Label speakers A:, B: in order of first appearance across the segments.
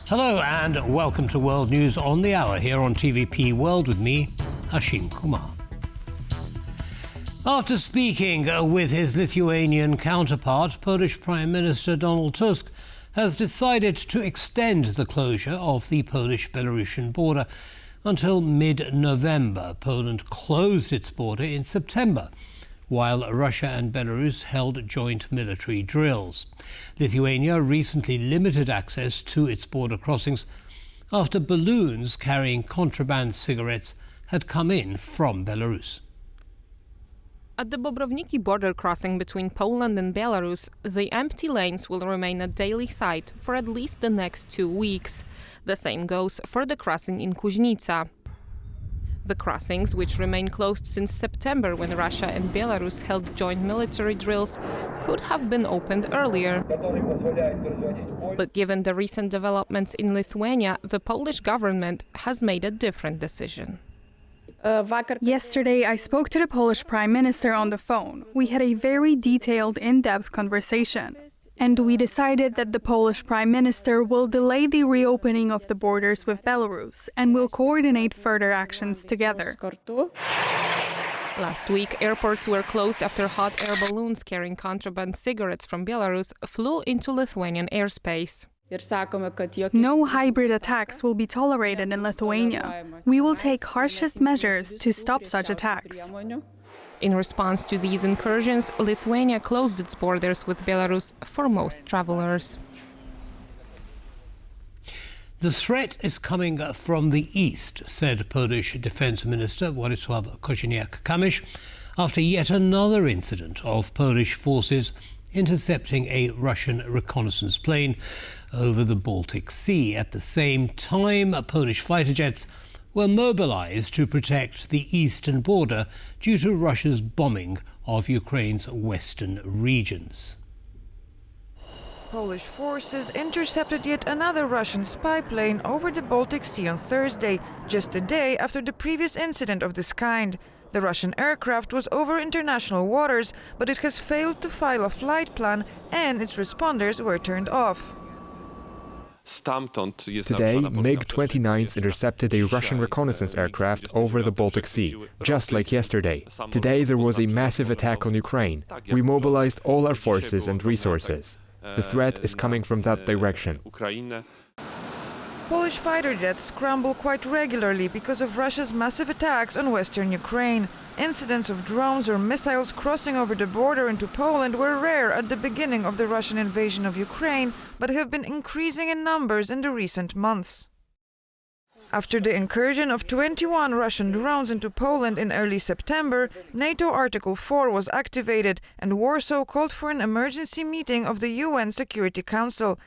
A: Hello and welcome to World News on the Hour here on TVP World with me, Hashim Kumar. After speaking with his Lithuanian counterpart, Polish Prime Minister Donald Tusk has decided to extend the closure of the Polish-Belarusian border until mid-November. Poland closed its border in September, while Russia and Belarus held joint military drills. Lithuania recently limited access to its border crossings after balloons carrying contraband cigarettes had come in from Belarus.
B: At the Bobrovniki border crossing between Poland and Belarus, the empty lanes will remain a daily sight for at least the next 2 weeks. The same goes for the crossing in Kuźnica. The crossings, which remain closed since September when Russia and Belarus held joint military drills, could have been opened earlier. But given the recent developments in Lithuania, the Polish government has made a different decision.
C: Yesterday, I spoke to the Polish Prime Minister on the phone. We had a very detailed, in-depth conversation. And we decided that the Polish Prime Minister will delay the reopening of the borders with Belarus and will coordinate further actions together.
B: Last week, airports were closed after hot air balloons carrying contraband cigarettes from Belarus flew into Lithuanian airspace.
C: No hybrid attacks will be tolerated in Lithuania. We will take harshest measures to stop such attacks.
B: In response to these incursions, Lithuania closed its borders with Belarus for most travelers.
A: The threat is coming from the east, said Polish Defence Minister Władysław Kosiniak-Kamysz, after yet another incident of Polish forces intercepting a Russian reconnaissance plane over the Baltic Sea. At the same time, Polish fighter jets were mobilized to protect the eastern border due to Russia's bombing of Ukraine's western regions.
D: Polish forces intercepted yet another Russian spy plane over the Baltic Sea on Thursday, just a day after the previous incident of this kind. The Russian aircraft was over international waters, but it has failed to file a flight plan and its responders were turned off.
E: Today, MiG-29s intercepted a Russian reconnaissance aircraft over the Baltic Sea, just like yesterday. Today there was a massive attack on Ukraine. We mobilized all our forces and resources. The threat is coming from that direction.
D: Polish fighter jets scramble quite regularly because of Russia's massive attacks on western Ukraine. Incidents of drones or missiles crossing over the border into Poland were rare at the beginning of the Russian invasion of Ukraine, but have been increasing in numbers in the recent months. After the incursion of 21 Russian drones into Poland in early September, NATO Article 4 was activated and Warsaw called for an emergency meeting of the UN Security Council.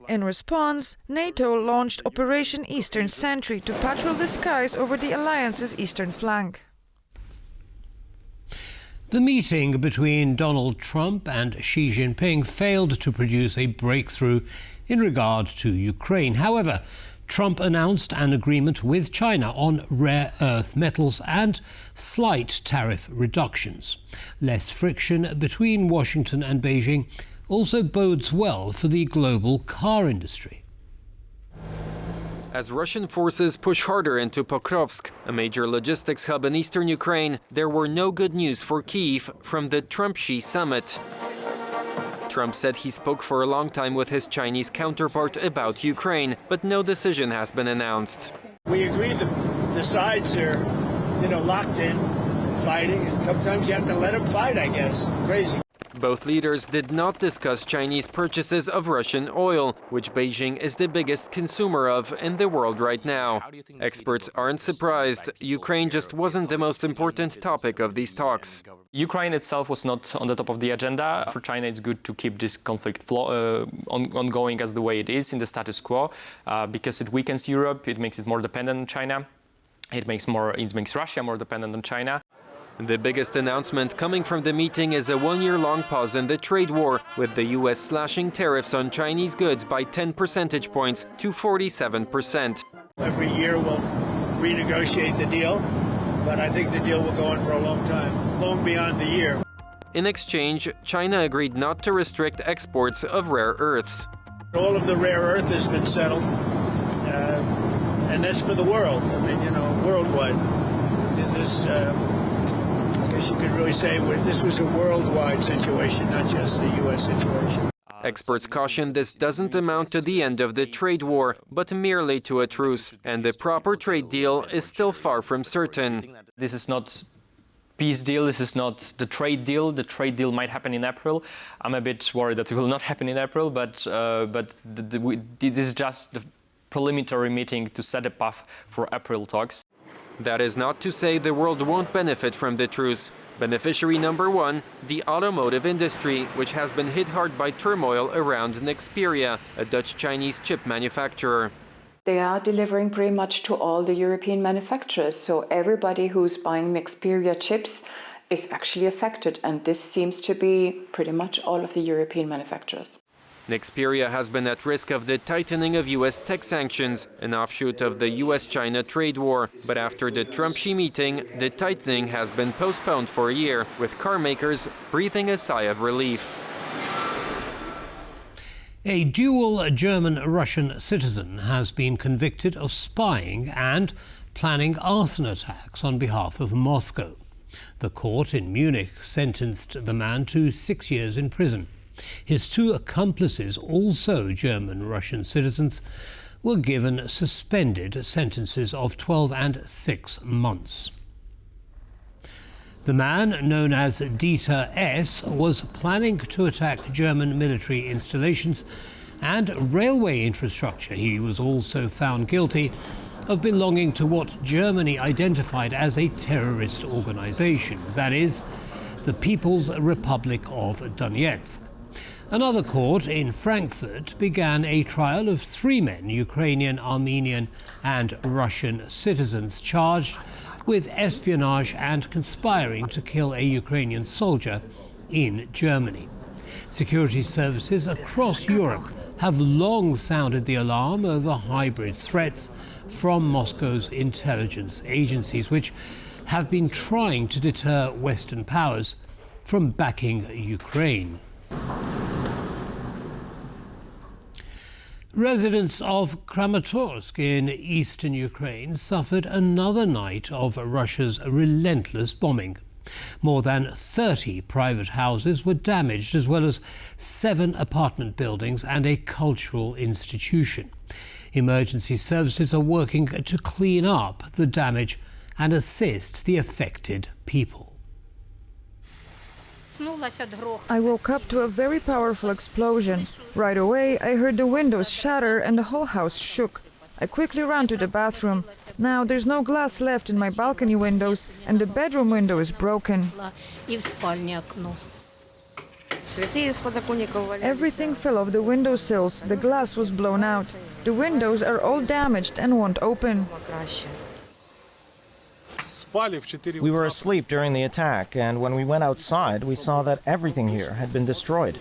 D: In response, NATO launched Operation Eastern Sentry to patrol the skies over the alliance's eastern flank.
A: The meeting between Donald Trump and Xi Jinping failed to produce a breakthrough in regard to Ukraine. However, Trump announced an agreement with China on rare earth metals and slight tariff reductions. Less friction between Washington and Beijing also bodes well for the global car industry.
F: As Russian forces push harder into Pokrovsk, a major logistics hub in eastern Ukraine, there were no good news for Kyiv from the Trump-Xi summit. Trump said he spoke for a long time with his Chinese counterpart about Ukraine, but no decision has been announced.
G: We agreed the sides are, locked in, fighting, and sometimes you have to let them fight, I guess. Crazy.
F: Both leaders did not discuss Chinese purchases of Russian oil, which Beijing is the biggest consumer of in the world right now. Experts aren't surprised. Ukraine just wasn't the most important topic of these talks.
H: Ukraine itself was not on the top of the agenda. For China, it's good to keep this conflict ongoing as the way it is in the status quo, because it weakens Europe, it makes it more dependent on China, it makes Russia more dependent on China.
F: The biggest announcement coming from the meeting is a one-year-long pause in the trade war, with the U.S. slashing tariffs on Chinese goods by 10 percentage points to 47%.
G: Every year we'll renegotiate the deal, but I think the deal will go on for a long time, long beyond the year.
F: In exchange, China agreed not to restrict exports of rare earths.
G: All of the rare earth has been settled. and that's for the world. I mean, worldwide. This, I guess you could really say this was a worldwide situation, not just a U.S. situation.
F: Experts caution this doesn't amount to the end of the trade war, but merely to a truce, and the proper trade deal is still far from certain.
H: This is not peace deal, this is not the trade deal. The trade deal might happen in April. I'm a bit worried that it will not happen in April, but this is just the preliminary meeting to set a path for April talks.
F: That is not to say the world won't benefit from the truce. Beneficiary number one, the automotive industry, which has been hit hard by turmoil around Nexperia, a Dutch-Chinese chip manufacturer.
I: They are delivering pretty much to all the European manufacturers, so everybody who's buying Nexperia chips is actually affected, and this seems to be pretty much all of the European manufacturers.
F: Nexperia has been at risk of the tightening of U.S. tech sanctions, an offshoot of the U.S.-China trade war. But after the Trump-Xi meeting, the tightening has been postponed for a year, with car makers breathing a sigh of relief.
A: A dual German-Russian citizen has been convicted of spying and planning arson attacks on behalf of Moscow. The court in Munich sentenced the man to 6 years in prison. His two accomplices, also German-Russian citizens, were given suspended sentences of 12 and 6 months. The man, known as Dieter S., was planning to attack German military installations and railway infrastructure. He was also found guilty of belonging to what Germany identified as a terrorist organization, that is, the People's Republic of Donetsk. Another court in Frankfurt began a trial of 3 men, Ukrainian, Armenian and Russian citizens, charged with espionage and conspiring to kill a Ukrainian soldier in Germany. Security services across Europe have long sounded the alarm over hybrid threats from Moscow's intelligence agencies, which have been trying to deter Western powers from backing Ukraine. Residents of Kramatorsk in eastern Ukraine suffered another night of Russia's relentless bombing. More than 30 private houses were damaged, as well as 7 apartment buildings and a cultural institution. Emergency services are working to clean up the damage and assist the affected people.
D: I woke up to a very powerful explosion. Right away, I heard the windows shatter and the whole house shook. I quickly ran to the bathroom. Now there's no glass left in my balcony windows, and the bedroom window is broken. Everything fell off the windowsills. The glass was blown out. The windows are all damaged and won't open.
J: We were asleep during the attack, and when we went outside, we saw that everything here had been destroyed.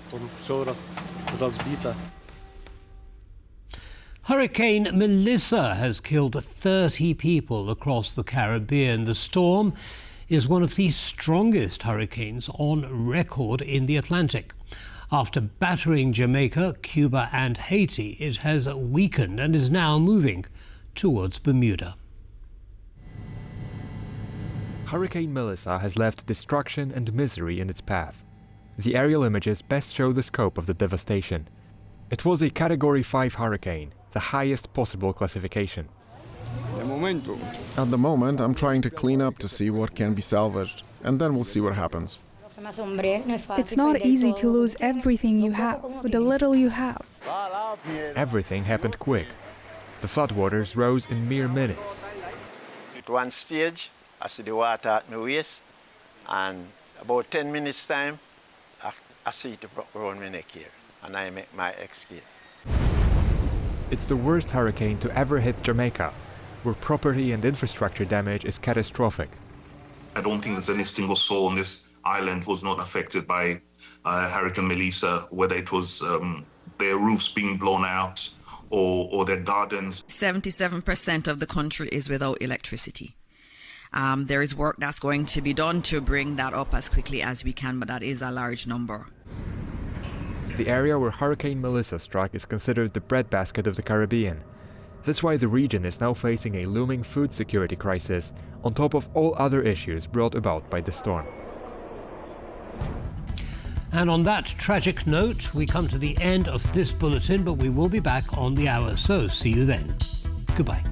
A: Hurricane Melissa has killed 30 people across the Caribbean. The storm is one of the strongest hurricanes on record in the Atlantic. After battering Jamaica, Cuba and Haiti, it has weakened and is now moving towards Bermuda.
E: Hurricane Melissa has left destruction and misery in its path. The aerial images best show the scope of the devastation. It was a Category 5 hurricane, the highest possible classification.
K: At the moment, I'm trying to clean up to see what can be salvaged, and then we'll see what happens.
C: It's not easy to lose everything you have with the little you have.
E: Everything happened quick. The floodwaters rose in mere minutes.
L: At one stage, I see the water at my waist, and about 10 minutes time, I see it around my neck here, and I make my escape.
E: It's the worst hurricane to ever hit Jamaica, where property and infrastructure damage is catastrophic.
M: I don't think there's any single soul on this island was not affected by Hurricane Melissa, whether it was their roofs being blown out or their gardens.
N: 77% of the country is without electricity. There is work that's going to be done to bring that up as quickly as we can, but that is a large number.
E: The area where Hurricane Melissa struck is considered the breadbasket of the Caribbean. That's why the region is now facing a looming food security crisis, on top of all other issues brought about by the storm.
A: And on that tragic note, we come to the end of this bulletin, but we will be back on the hour, so see you then. Goodbye.